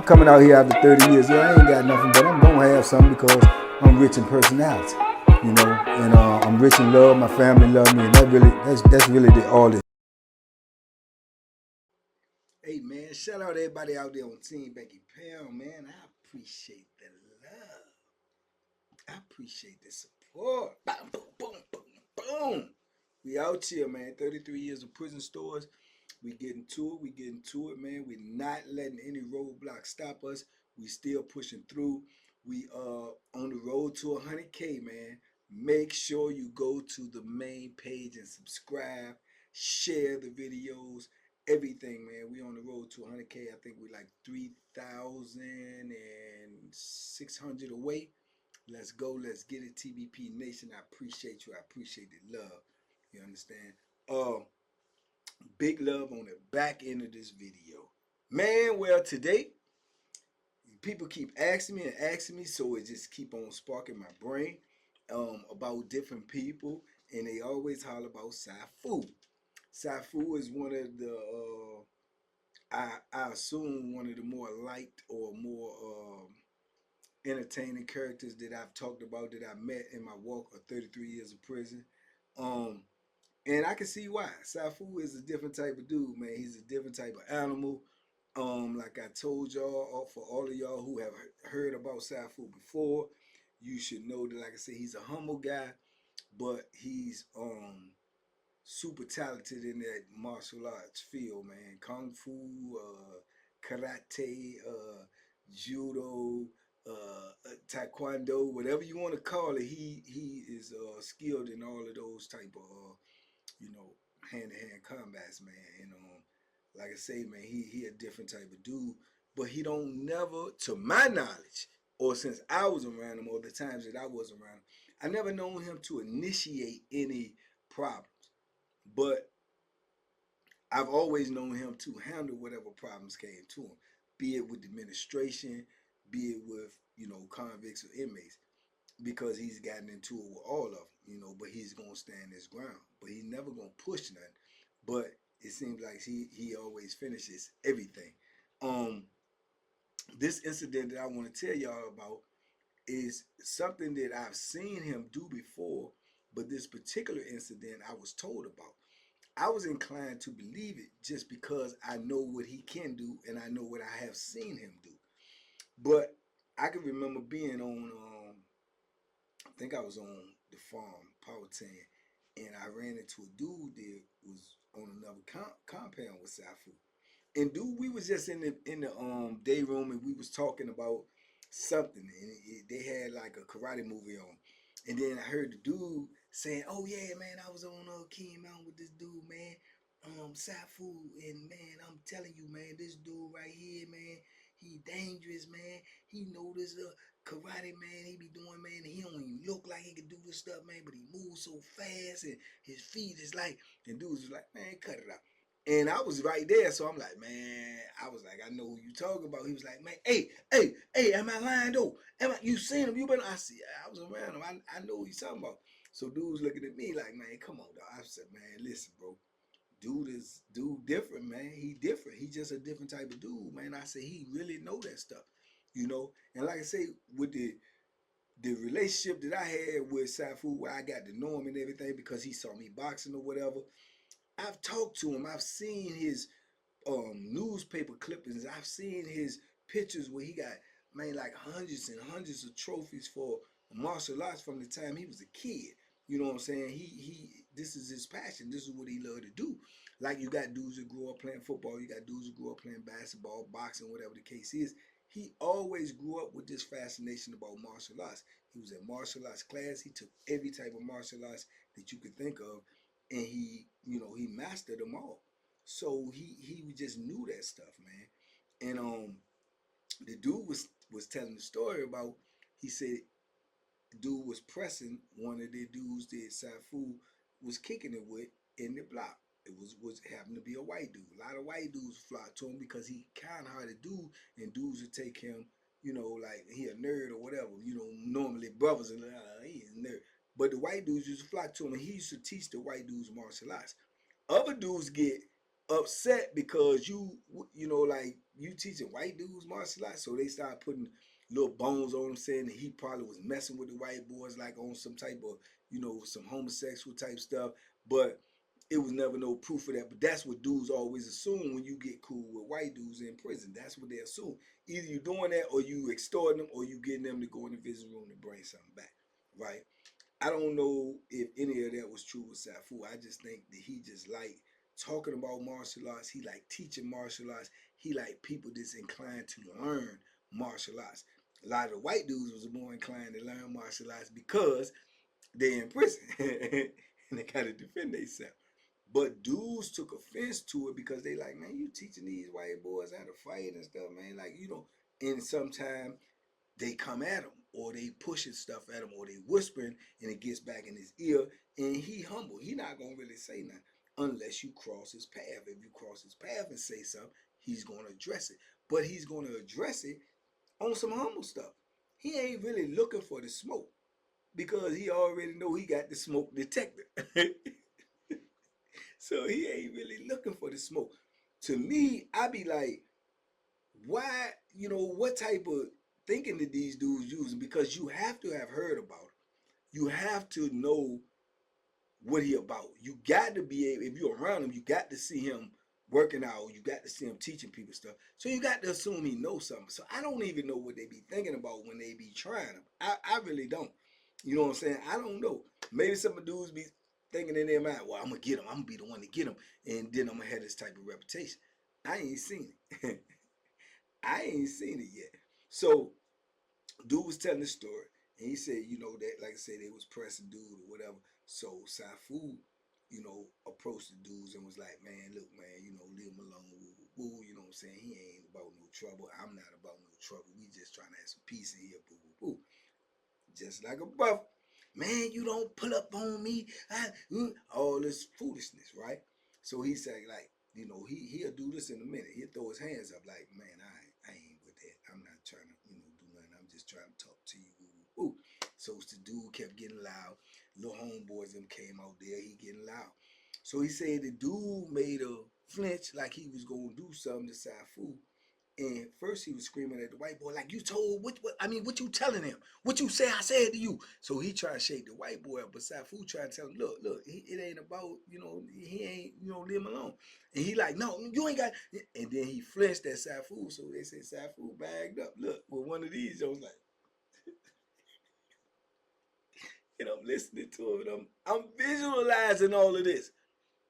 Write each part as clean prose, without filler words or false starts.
coming out here after 30 years. Yeah, I ain't got nothing, but I'm gonna have something because I'm rich in personality, you know, and I'm rich in love. My family love me, and that's really all it. Hey man, shout out everybody out there on Team Banky Pound, man. I appreciate the love. I appreciate the support. Boom, boom, boom, boom, boom. We out here, man. 33 years of prison stories. We getting to it. We getting to it, man. We're not letting any roadblock stop us. We still pushing through. We on the road to 100K, man. Make sure you go to the main page and subscribe. Share the videos. Everything, man. We on the road to 100K. I think we like 3,600 away. Let's go. Let's get it, TBP Nation. I appreciate you. I appreciate the love. You understand? Big love on the back end of this video. Man, well, today, people keep asking me and asking me, so it just keep on sparking my brain about different people, and they always holler about Safu. Safu is one of the, I assume, one of the more liked or more entertaining characters that I've talked about, that I met in my walk of 33 years of prison. And I can see why. Safu is a different type of dude, man. He's a different type of animal. Like I told y'all, for all of y'all who have heard about Safu before, you should know that, like I said, he's a humble guy, but he's super talented in that martial arts field, man. Kung Fu, karate, judo, taekwondo, whatever you want to call it. He is skilled in all of those type of hand-to-hand combats, man. And like I say, man, he a different type of dude, but he don't never, to my knowledge, or since I was around him, or the times that I was around him, I never known him to initiate any problems. But I've always known him to handle whatever problems came to him, be it with the administration, be it with, convicts or inmates, because he's gotten into it with all of them, but he's going to stand his ground. But he's never going to push nothing. But it seems like he always finishes everything. This incident that I want to tell y'all about is something that I've seen him do before, but this particular incident I was told about. I was inclined to believe it just because I know what he can do and I know what I have seen him do. But I can remember being on, I think I was on the farm, Powhatan, and I ran into a dude that was on another compound with Safu. And dude, we was just in the day room, and we was talking about something, and they had like a karate movie on. And then I heard the dude saying, "Oh yeah, man, I was on King Mountain with this dude, man, Safu, and man, I'm telling you, man, this dude right here, man, he dangerous, man. He know this karate, man. He be doing, man. He don't even look like he can do this stuff, man, but he moves so fast, and his feet is like." And dudes was like, "Man, cut it out." And I was right there, so I'm like, man, I was like, I know who you talking about. He was like, man, hey, am I lying though? You seen him? You been? I see. I was around him. I know who he's talking about. So dude's looking at me like, man, come on, dog. I said, man, listen, bro. Dude different, man. He different. He just a different type of dude, man. I said he really know that stuff, And like I say, with the relationship that I had with Safu, where I got to know him and everything because he saw me boxing or whatever. I've talked to him. I've seen his newspaper clippings. I've seen his pictures where he got, man, like hundreds and hundreds of trophies for martial arts from the time he was a kid. You know what I'm saying? This is his passion. This is what he loved to do. Like, you got dudes that grew up playing football. You got dudes that grew up playing basketball, boxing, whatever the case is. He always grew up with this fascination about martial arts. He was in martial arts class. He took every type of martial arts that you could think of, and he mastered them all. So he just knew that stuff, man. And the dude was telling the story about, he said the dude was pressing one of the dudes that Safu was kicking it with in the block. It was happened to be a white dude. A lot of white dudes flocked to him because he kind of hard to do, and dudes would take him, like he a nerd or whatever. Normally brothers and he is a nerd. But the white dudes used to flock to him, and he used to teach the white dudes martial arts. Other dudes get upset because like you teaching white dudes martial arts? So they started putting little bones on him, saying that he probably was messing with the white boys, like on some type of, some homosexual type stuff. But it was never no proof of that. But that's what dudes always assume when you get cool with white dudes in prison. That's what they assume. Either you doing that, or you extorting them, or you getting them to go in the visiting room to bring something back, right? I don't know if any of that was true with Safu. I just think that he just liked talking about martial arts. He liked teaching martial arts. He liked people that's inclined to learn martial arts. A lot of the white dudes was more inclined to learn martial arts because they're in prison and they gotta defend themselves. But dudes took offense to it because they like, man, you teaching these white boys how to fight and stuff, man. Like, and sometimes they come at him, or they pushing stuff at him, or they whispering, and it gets back in his ear, and he humble. He not gonna really say nothing unless you cross his path. If you cross his path and say something, he's gonna address it. But he's gonna address it on some humble stuff. He ain't really looking for the smoke because he already know he got the smoke detector. So he ain't really looking for the smoke. To me, I be like, why, what type of thinking that these dudes using? Because you have to have heard about him. You have to know what he about. You got to be able, if you're around him, you got to see him working out. You got to see him teaching people stuff. So you got to assume he knows something. So I don't even know what they be thinking about when they be trying him. I really don't. You know what I'm saying? I don't know. Maybe some of the dudes be thinking in their mind, well, I'm going to get him. I'm going to be the one to get him. And then I'm going to have this type of reputation. I ain't seen it. I ain't seen it yet. So dude was telling the story, and he said, that, like I said, they was pressing dude or whatever. So Safu, approached the dudes and was like, man, look, man, leave him alone. Woo, woo, you know what I'm saying? He ain't about no trouble. I'm not about no trouble. We just trying to have some peace in here. Boo, boo, boo. Just like a brother. Man, you don't pull up on me. All this foolishness, right? So he said, like, he'll do this in a minute. He'll throw his hands up like, man, I ain't with that. I'm not trying to, do nothing. I'm just trying to talk to you. Ooh. So the dude kept getting loud. Little homeboys them came out there. He getting loud. So he said the dude made a flinch like he was going to do something to Safu. And first he was screaming at the white boy, like, you told, what you telling him? What you say I said to you? So he tried to shake the white boy up, but Safu tried to tell him, look, it ain't about, he ain't, leave him alone. And he like, no, you ain't got, and then he flinched at Safu, so they said Safu bagged up. Look, with one of these, I was like, and I'm listening to it, I'm visualizing all of this.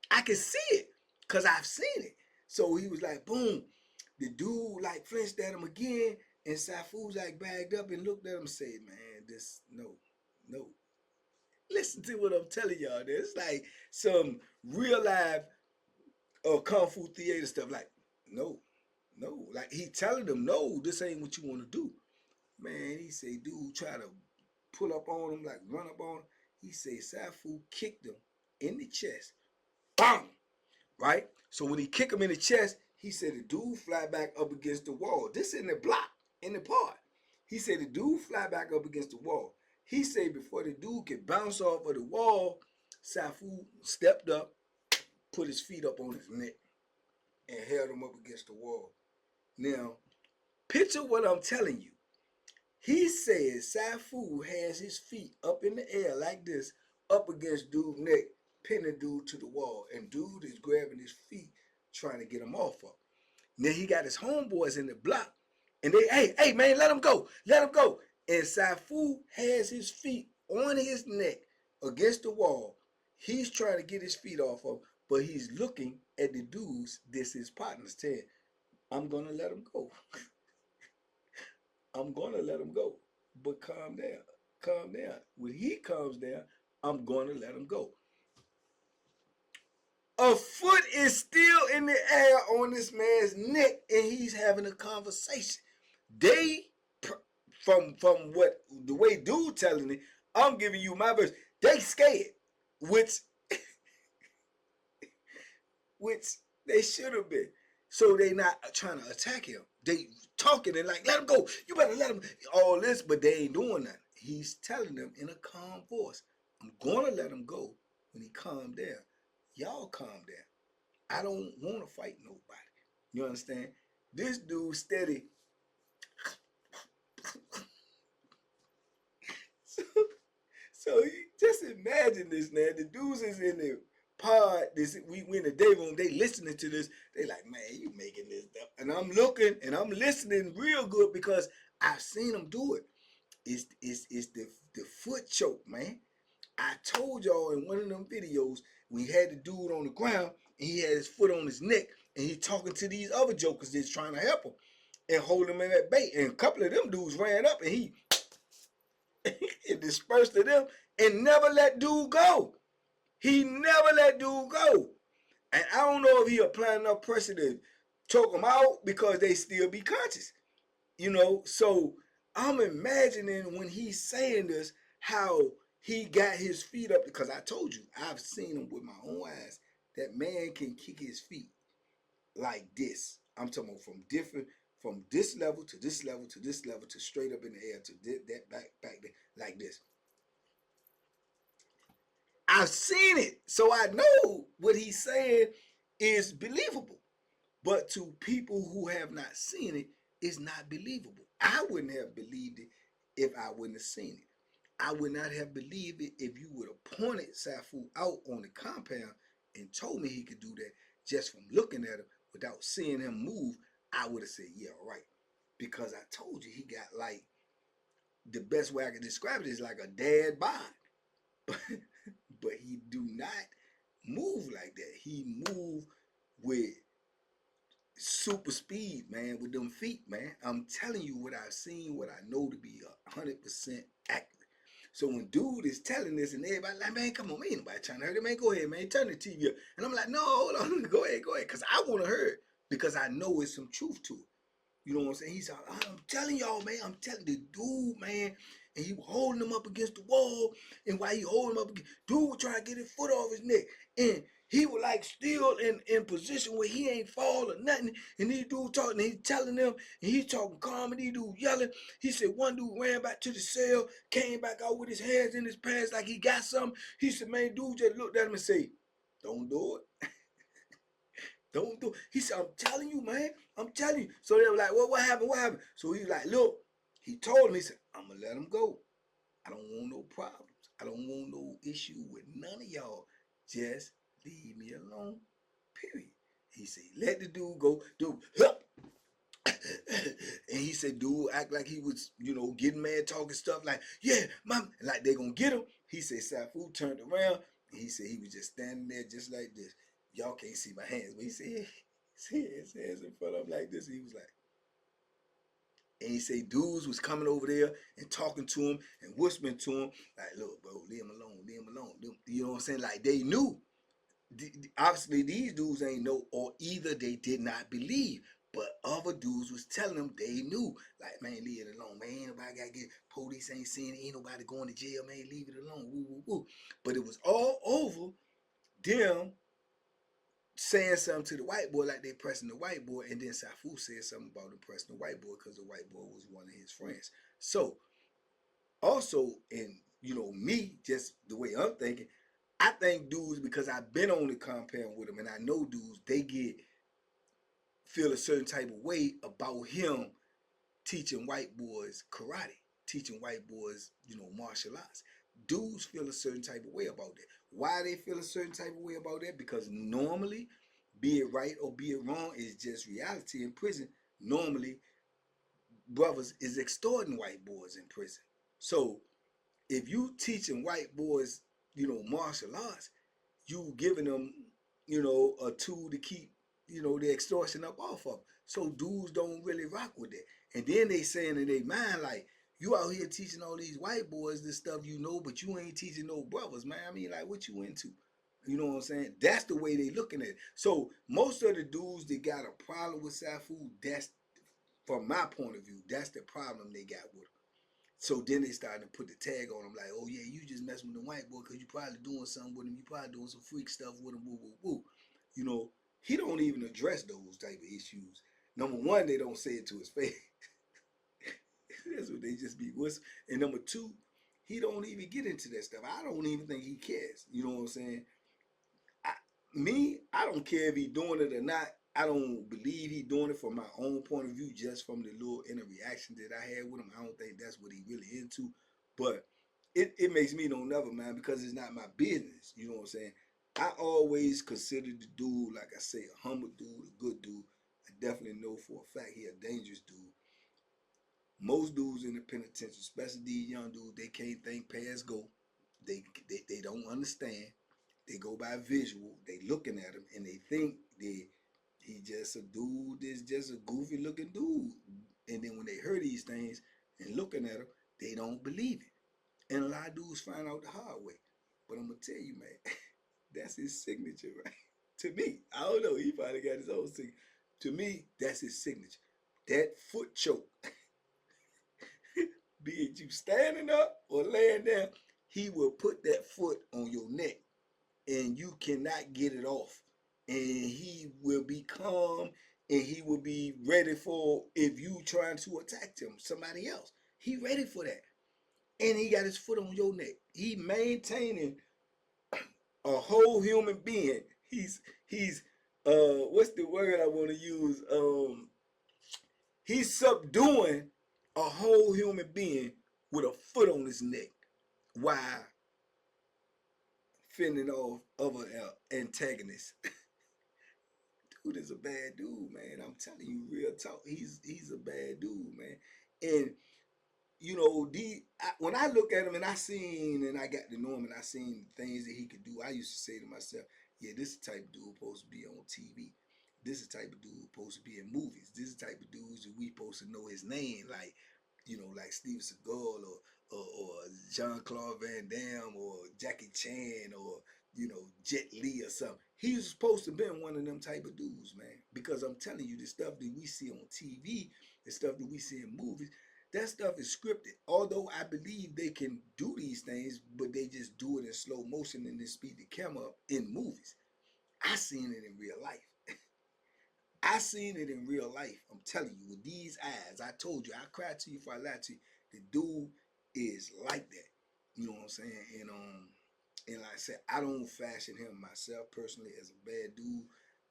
I can see it, because I've seen it. So he was like, boom. The dude like flinched at him again, and Safu's like bagged up and looked at him and said, man, no. Listen to what I'm telling y'all. It's like some real life Kung Fu theater stuff. Like, no. Like he telling them, no, this ain't what you want to do. Man, he say, dude, try to pull up on him, like run up on him. He say Safu kicked him in the chest. Bam! Right? So when he kicked him in the chest, he said the dude fly back up against the wall. This in the block, in the part. He said the dude fly back up against the wall. He said before the dude could bounce off of the wall, Safu stepped up, put his feet up on his neck, and held him up against the wall. Now, picture what I'm telling you. He said Safu has his feet up in the air like this, up against dude's neck, pinning dude to the wall. And dude is grabbing his feet, trying to get him off of. Then he got his homeboys in the block. And they, hey, man, let him go. Let him go. And Safu has his feet on his neck against the wall. He's trying to get his feet off of, but he's looking at the dudes, this his partners, saying, I'm going to let him go. I'm going to let him go. But calm down. Calm down. When he calms down, I'm going to let him go. A foot is still in the air on this man's neck, and he's having a conversation. They, from what the way dude telling it, I'm giving you my verse. They scared, which they should have been. So they not trying to attack him. They talking and like, let him go. You better let him. All this, but they ain't doing nothing. He's telling them in a calm voice, I'm gonna let him go when he calm down. Y'all calm down. I don't want to fight nobody. You understand? This dude steady. So, so you just imagine this, man. The dudes is in the pod. We in the day room. They listening to this. They like, man, you making this stuff. And I'm looking and I'm listening real good because I've seen them do it. It's the foot choke, man. I told y'all in one of them videos we had the dude on the ground and he had his foot on his neck and he talking to these other jokers that's trying to help him and hold him in that bait. And a couple of them dudes ran up and he dispersed to them and never let dude go. He never let dude go. And I don't know if he applying enough pressure to choke them out because they still be conscious. So I'm imagining when he's saying this, how he got his feet up, because I told you, I've seen him with my own eyes. That man can kick his feet like this. I'm talking about from this level to this level to this level to straight up in the air to that back there, like this. I've seen it, so I know what he's saying is believable. But to people who have not seen it, it's not believable. I wouldn't have believed it if I wouldn't have seen it. I would not have believed it if you would have pointed Safu out on the compound and told me he could do that just from looking at him without seeing him move. I would have said, yeah, right. Because I told you he got like, the best way I can describe it is like a dad bod. But he do not move like that. He move with super speed, man, with them feet, man. I'm telling you what I've seen, what I know to be 100% accurate. So when dude is telling this and everybody like, man, come on, man, ain't nobody trying to hurt him, man. Go ahead, man, turn the TV up. And I'm like, no, hold on, go ahead, because I want to hear it, because I know it's some truth to it. You know what I'm saying? He's like, I'm telling y'all, man, I'm telling the dude, man. And he was holding him up against the wall. And while he holding him up, dude was trying to get his foot off his neck. And he was like still in position where he ain't fall or nothing. And these dudes talking, and he's telling them, and he's talking calm, and these dudes yelling. He said one dude ran back to the cell, came back out with his hands in his pants like he got something. He said, man, dude just looked at him and said, don't do it. Don't do it. He said, I'm telling you, man. I'm telling you. So they were like, well, what happened? What happened? So he was like, look, he told him, he said, I'm going to let him go. I don't want no problems. I don't want no issue with none of y'all. Just leave me alone, period. He said, let the dude go. Dude, hup. And he said, dude, act like he was, getting mad, talking stuff like, yeah, mom, like they going to get him. He said, Safu turned around, and he said he was just standing there just like this. Y'all can't see my hands, but he said, his hands in front of him like this. And he was like, and he said dudes was coming over there and talking to him and whispering to him, like, look, bro, leave him alone, leave him alone. You know what I'm saying? Like, they knew. Obviously, these dudes ain't know, or either they did not believe. But other dudes was telling them they knew. Like, man, leave it alone, man. Ain't nobody got to get, police ain't seeing it. Ain't nobody going to jail, man. Leave it alone. Woo, woo, woo. But it was all over them saying something to the white boy like they pressing the white boy, and then Safu said something about him pressing the white boy because the white boy was one of his friends. So also, in me, just the way I'm thinking, I think dudes, because I've been on the compound with them and I know dudes, they feel a certain type of way about him teaching white boys karate, teaching white boys, martial arts. Dudes feel a certain type of way about that. Why they feel a certain type of way about that? Because normally, be it right or be it wrong, is just reality in prison. Normally, brothers is extorting white boys in prison. So if you teaching white boys, martial arts, you giving them, a tool to keep, the extortion up off of. So dudes don't really rock with that. And then they saying in their mind, like, you out here teaching all these white boys this stuff, but you ain't teaching no brothers, man. I mean, like, what you into? You know what I'm saying? That's the way they looking at it. So most of the dudes that got a problem with Safu, that's, from my point of view, that's the problem they got with him. So then they started to put the tag on him like, oh yeah, you just messing with the white boy because you probably doing something with him. You probably doing some freak stuff with him, woo, woo, woo. He don't even address those type of issues. Number one, they don't say it to his face. That's what they just be whispering. And number two, he don't even get into that stuff. I don't even think he cares. You know what I'm saying? I don't care if he doing it or not. I don't believe he doing it from my own point of view, just from the little interaction that I had with him. I don't think that's what he really into. But it makes me don't never mind because it's not my business. You know what I'm saying? I always considered the dude, like I say, a humble dude, a good dude. I definitely know for a fact he a dangerous dude. Most dudes in the penitentiary, especially these young dudes, they can't think past go. They don't understand. They go by visual. They looking at him and they think that he just a dude that's just a goofy looking dude. And then when they hear these things and looking at him, they don't believe it. And a lot of dudes find out the hard way. But I'm gonna tell you, man, that's his signature, right? To me, I don't know. He probably got his own signature. To me, that's his signature. That foot choke, be it you standing up or laying down, he will put that foot on your neck and you cannot get it off. And he will be calm and he will be ready for if you trying to attack him, somebody else. He ready for that. And he got his foot on your neck. He maintaining a whole human being. He's what's the word I want to use? He's subduing a whole human being with a foot on his neck while fending off other antagonists. Dude is a bad dude, man. I'm telling you, real talk. He's a bad dude, man. And you know, when I look at him and I got to know him and I seen things that he could do, I used to say to myself, yeah, this is the type of dude supposed to be on TV. This is the type of dude supposed to be in movies. This is the type of dudes that we supposed to know his name, like, you know, like Steven Seagal or Jean-Claude Van Damme or Jackie Chan or, you know, Jet Li or something. He was supposed to be one of them type of dudes, man. Because I'm telling you, the stuff that we see on TV, the stuff that we see in movies, that stuff is scripted. Although I believe they can do these things, but they just do it in slow motion and then speed the camera up in movies. I seen it in real life. I seen it in real life. I'm telling you, with these eyes, I told you, I cried to you before I lied to you. The dude is like that. You know what I'm saying? And like I said, I don't fashion him myself personally as a bad dude.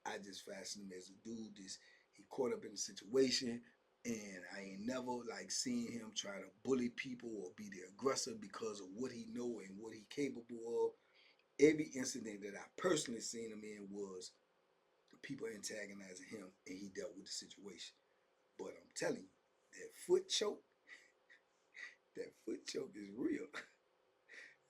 I just fashion him as a dude that's he caught up in the situation, and I ain't never like seen him try to bully people or be the aggressor because of what he know and what he capable of. Every incident that I personally seen him in was people antagonizing him, and he dealt with the situation. But I'm telling you, that foot choke is real.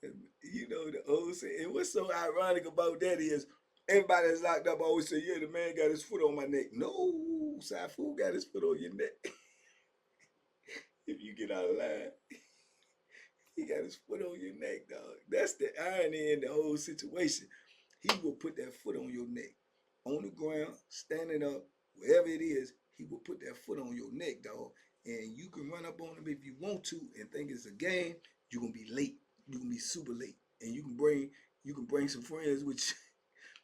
And, you know, the old saying, and what's so ironic about that is everybody that's locked up always say, yeah, the man got his foot on my neck. No, Safu got his foot on your neck. If you get out of line, he got his foot on your neck, dog. That's the irony in the whole situation. He will put that foot on your neck, on the ground, standing up, wherever it is. He will put that foot on your neck, dog. And you can run up on him if you want to, and think it's a game. You're gonna be late. You're gonna be super late, and you can bring some friends with you.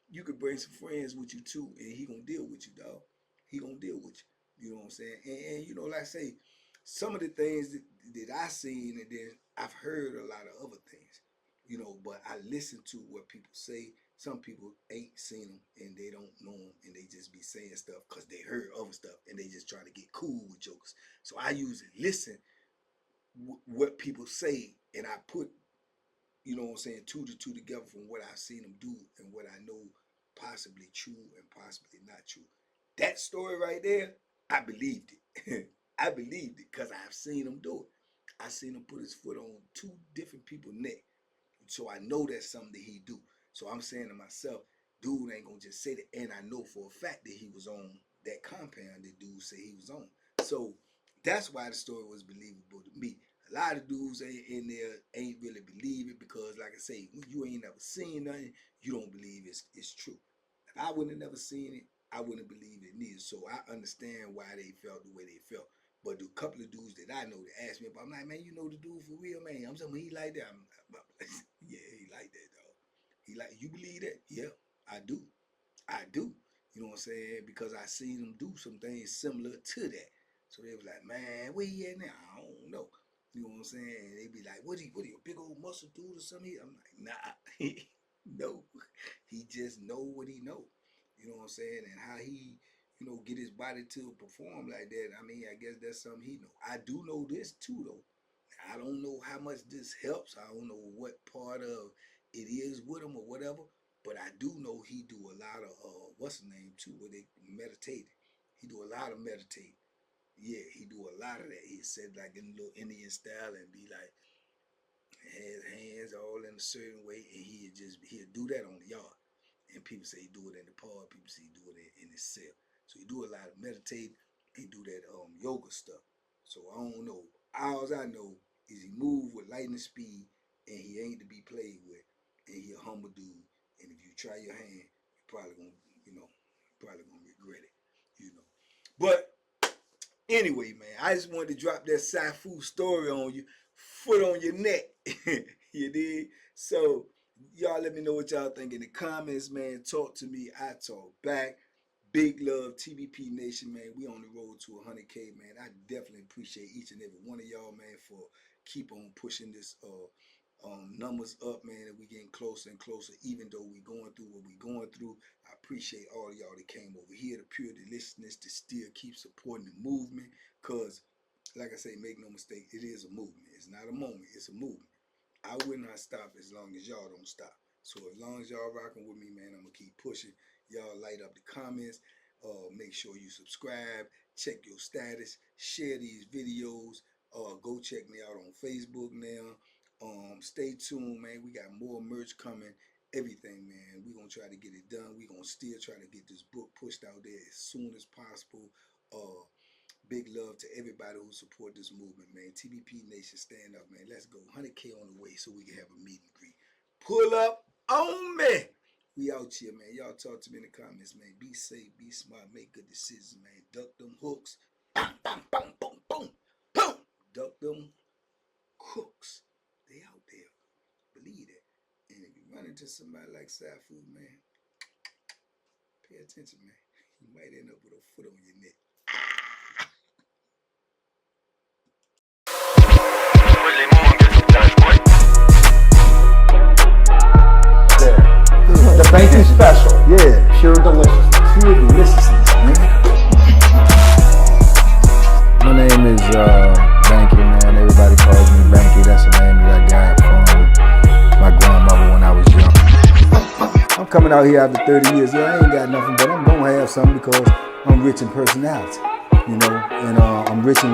You could bring some friends with you too, and he gonna deal with you, dog. He gonna deal with you. You know what I'm saying? And you know, like I say, some of the things that I seen, and then I've heard a lot of other things. You know, but I listen to what people say. Some people ain't seen them and they don't know them, and they just be saying stuff because they heard other stuff and they just try to get cool with jokers. So I usually listen what people say, and I put, you know what I'm saying, two to two together from what I've seen them do and what I know possibly true and possibly not true. That story right there, I believed it. I believed it because I've seen him do it. I seen him put his foot on two different people's neck. So I know that's something that he do. So I'm saying to myself, dude ain't gonna just say that. And I know for a fact that he was on that compound that dude said he was on. So that's why the story was believable to me. A lot of dudes ain't in there ain't really believe it because, like I say, you ain't never seen nothing, you don't believe it's true. If I wouldn't have never seen it, I wouldn't believe it neither. So I understand why they felt the way they felt. But the couple of dudes that I know that asked me about, I'm like, man, you know the dude for real, man. I'm saying he like that. Yeah, he like that, dog. He like, you believe that? Yeah, I do. I do. You know what I'm saying? Because I seen him do some things similar to that. So they was like, man, where he at now? I don't know. You know what I'm saying? And they be like, what he, a big old muscle dude or something? I'm like, nah. No. He just know what he know. You know what I'm saying? And how he get his body to perform like that. I mean, I guess that's something he know. I do know this too, though. I don't know how much this helps. I don't know what part of it is with him or whatever, but I do know he do a lot of what's the name too, where they meditate. He do a lot of meditating. Yeah, he do a lot of that. He said like in a little Indian style and be like his hands all in a certain way, and he'll do that on the yard. And people say he do it in the park. People say he do it in his cell. So he do a lot of meditating. He do that yoga stuff. So I don't know. All I know is he move with lightning speed, and he ain't to be played with, and he a humble dude. And if you try your hand, you probably gonna regret it. But anyway, man, I just wanted to drop that Syfu story on you, foot on your neck. You did? So y'all let me know what y'all think in the comments, man. Talk to me. I talk back. Big love, TBP Nation, man. We on the road to 100K, man. I definitely appreciate each and every one of y'all, man, for keep on pushing this numbers up, man, and we getting closer and closer, even though we going through what we going through. I appreciate all of y'all that came over here, the pure deliciousness, to still keep supporting the movement, because, like I say, make no mistake, it is a movement. It's not a moment, it's a movement. I will not stop as long as y'all don't stop. So as long as y'all rocking with me, man, I'm going to keep pushing. Y'all light up the comments. Make sure you subscribe. Check your status. Share these videos. Go check me out on Facebook now. Stay tuned, man. We got more merch coming. Everything, man. We're going to try to get it done. We're going to still try to get this book pushed out there as soon as possible. Big love to everybody who support this movement, man. TBP Nation, stand up, man. Let's go. 100K on the way so we can have a meet and greet. Pull up on me. We out here, man. Y'all talk to me in the comments, man. Be safe, be smart, make good decisions, man. Duck them hooks. Bam, bam, bam, boom, boom, boom. Duck them crooks. They out there. Believe that. And if you run into somebody like Safu, man, pay attention, man. You might end up with a foot on your neck. The Banky special. Yeah. Pure deliciousness. Pure deliciousness, man. My name is Banky, man. Everybody calls me Banky. That's the name that I got from my grandmother when I was young. I'm coming out here after 30 years. Yeah, I ain't got nothing, but I'm going to have something because I'm rich in personality, and I'm rich in